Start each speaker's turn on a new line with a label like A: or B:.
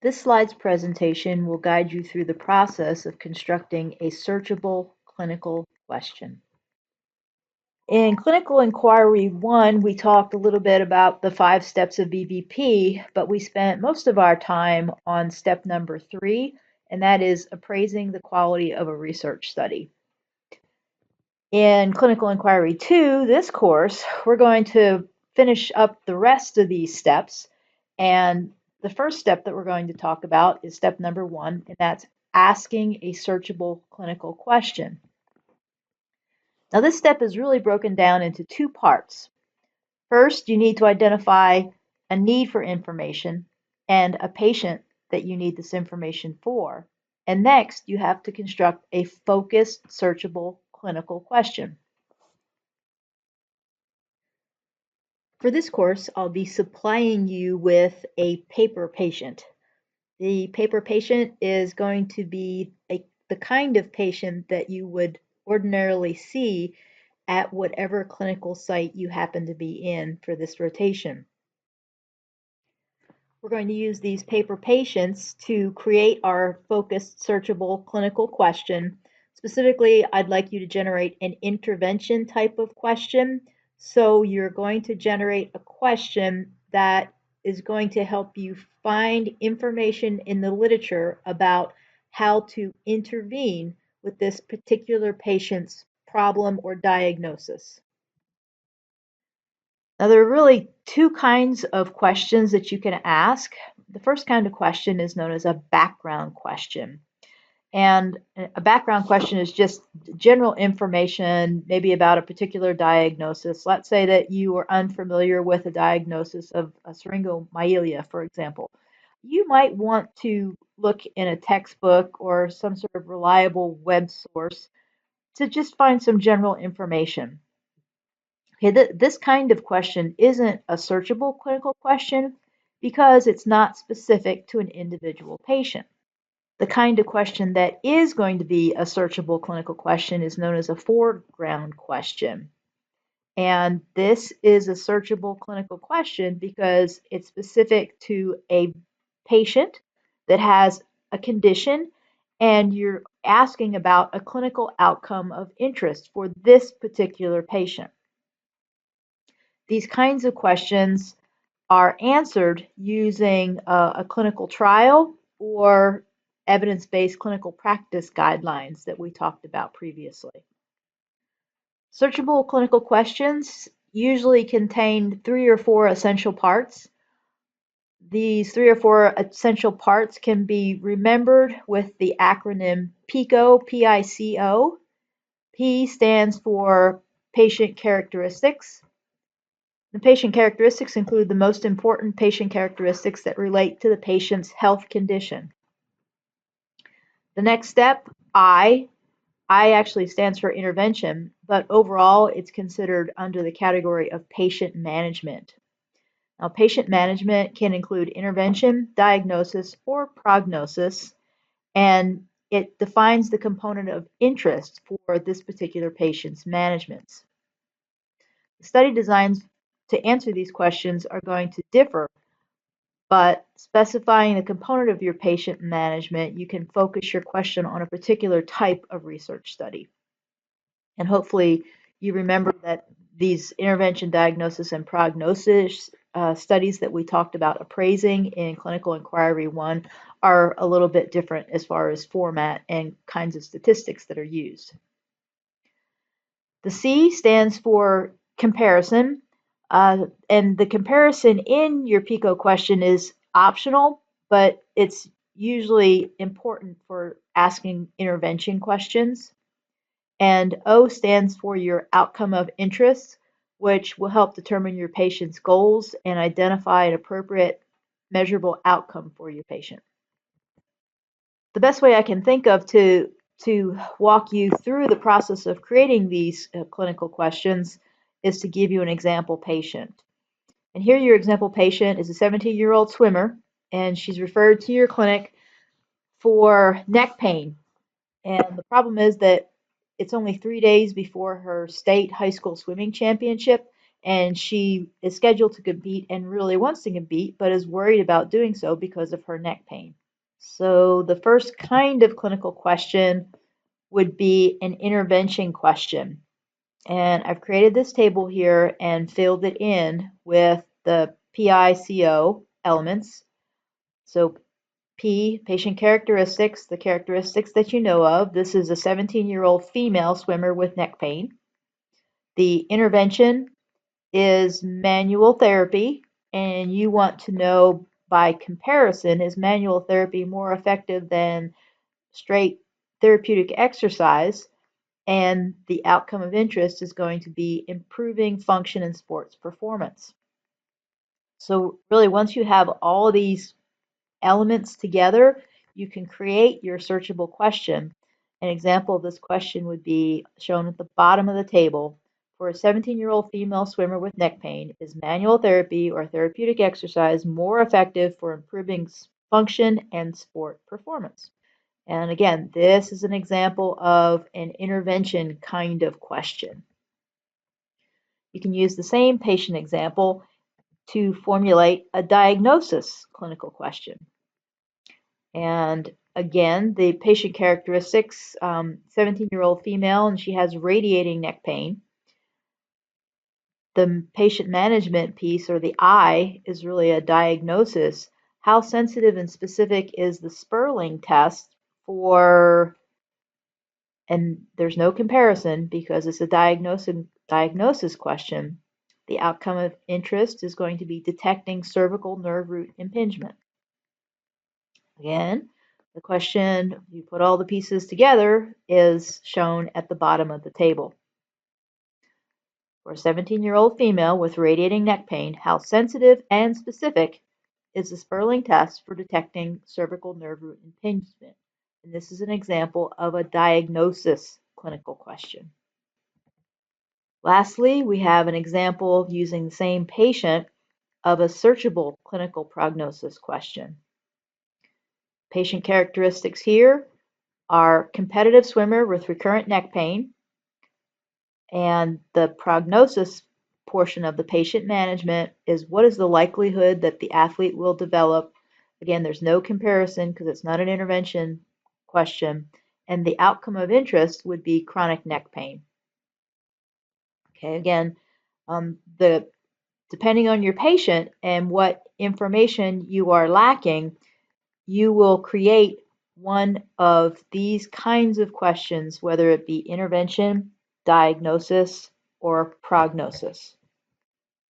A: This slide's presentation will guide you through the process of constructing a searchable clinical question. In Clinical Inquiry 1, we talked a little bit about the 5 steps of BBP, but we spent most of our time on step number 3, and that is appraising the quality of a research study. In Clinical Inquiry 2, this course, we're going to finish up the rest of these steps, and the first step that we're going to talk about is step number 1, and that's asking a searchable clinical question. Now, this step is really broken down into 2 parts. First, you need to identify a need for information and a patient that you need this information for. And next, you have to construct a focused, searchable clinical question. For this course, I'll be supplying you with a paper patient. The paper patient is going to be the kind of patient that you would ordinarily see at whatever clinical site you happen to be in for this rotation. We're going to use these paper patients to create our focused searchable clinical question. Specifically, I'd like you to generate an intervention type of question. So you're going to generate a question that is going to help you find information in the literature about how to intervene with this particular patient's problem or diagnosis. Now, there are really 2 kinds of questions that you can ask. The first kind of question is known as a background question. And a background question is just general information, maybe about a particular diagnosis. Let's say that you are unfamiliar with a diagnosis of a syringomyelia, for example. You might want to look in a textbook or some sort of reliable web source to just find some general information. Okay, this kind of question isn't a searchable clinical question because it's not specific to an individual patient. The kind of question that is going to be a searchable clinical question is known as a foreground question. And this is a searchable clinical question because it's specific to a patient that has a condition, and you're asking about a clinical outcome of interest for this particular patient. These kinds of questions are answered using a clinical trial or evidence-based clinical practice guidelines that we talked about previously. Searchable clinical questions usually contain 3 or 4 essential parts. These 3 or 4 essential parts can be remembered with the acronym PICO, P-I-C-O. P stands for patient characteristics. The patient characteristics include the most important patient characteristics that relate to the patient's health condition. The next step, I actually stands for intervention, but overall it's considered under the category of patient management. Now, patient management can include intervention, diagnosis, or prognosis, and it defines the component of interest for this particular patient's management. The study designs to answer these questions are going to differ, but specifying the component of your patient management, you can focus your question on a particular type of research study. And hopefully you remember that these intervention, diagnosis, and prognosis studies that we talked about appraising in Clinical Inquiry 1 are a little bit different as far as format and kinds of statistics that are used. The C stands for comparison. And the comparison in your PICO question is optional, but it's usually important for asking intervention questions. And O stands for your outcome of interest, which will help determine your patient's goals and identify an appropriate measurable outcome for your patient. The best way I can think of to walk you through the process of creating these clinical questions is to give you an example patient. And here your example patient is a 17-year-old swimmer, and she's referred to your clinic for neck pain. And the problem is that it's only 3 days before her state high school swimming championship, and she is scheduled to compete and really wants to compete, but is worried about doing so because of her neck pain. So the first kind of clinical question would be an intervention question. And I've created this table here and filled it in with the PICO elements. So P, patient characteristics, the characteristics that you know of. This is a 17-year-old female swimmer with neck pain. The intervention is manual therapy, and you want to know by comparison, is manual therapy more effective than straight therapeutic exercise? And the outcome of interest is going to be improving function and sports performance. So really, once you have all of these elements together, you can create your searchable question. An example of this question would be shown at the bottom of the table. For a 17-year-old female swimmer with neck pain, is manual therapy or therapeutic exercise more effective for improving function and sport performance? And again, this is an example of an intervention kind of question. You can use the same patient example to formulate a diagnosis clinical question. And again, the patient characteristics, 17-year-old female, and she has radiating neck pain. The patient management piece, or the I, is really a diagnosis. How sensitive and specific is the Sperling test for, and there's no comparison because it's a diagnosis question. The outcome of interest is going to be detecting cervical nerve root impingement. Again, the question, you put all the pieces together, is shown at the bottom of the table. For a 17-year-old female with radiating neck pain, how sensitive and specific is the Sperling test for detecting cervical nerve root impingement? And this is an example of a diagnosis clinical question. Lastly, we have an example using the same patient of a searchable clinical prognosis question. Patient characteristics here are competitive swimmer with recurrent neck pain, and the prognosis portion of the patient management is what is the likelihood that the athlete will develop. Again, there's no comparison because it's not an intervention question, and the outcome of interest would be chronic neck pain. Okay, again, depending on your patient and what information you are lacking, you will create one of these kinds of questions, whether it be intervention, diagnosis, or prognosis.